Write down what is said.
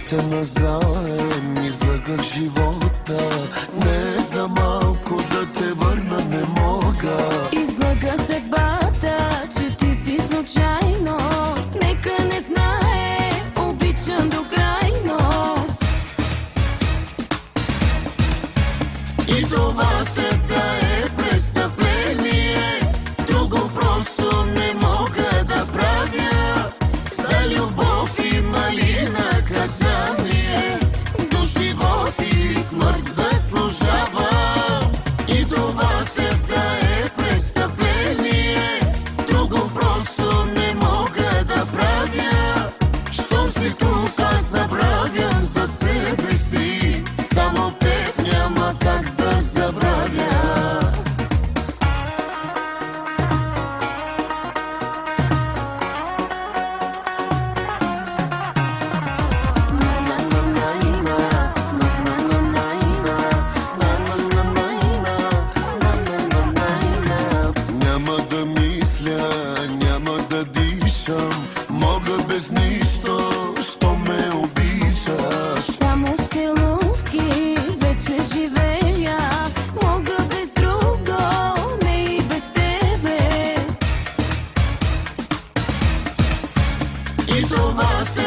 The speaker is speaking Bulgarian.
те назаем, излагах живота. Не за малко да те върна не мога. Излагах съдбата, че ти си случайност. Нека не знае, обичам до крайност. И това сега е престъпление. Друго просто не мога да правя. За любов има ли наказание? До живот и смърт заслужавам. И това сега е престъпление. Друго просто не мога да правя. Щом си тук, аз забравям за себе си. Само теб няма как да забравя. Няма да мисля, няма да дишам. Мога без нищо, що ме обичаш. Само с целувки вече живея. Мога без друго, не и без тебе. И това се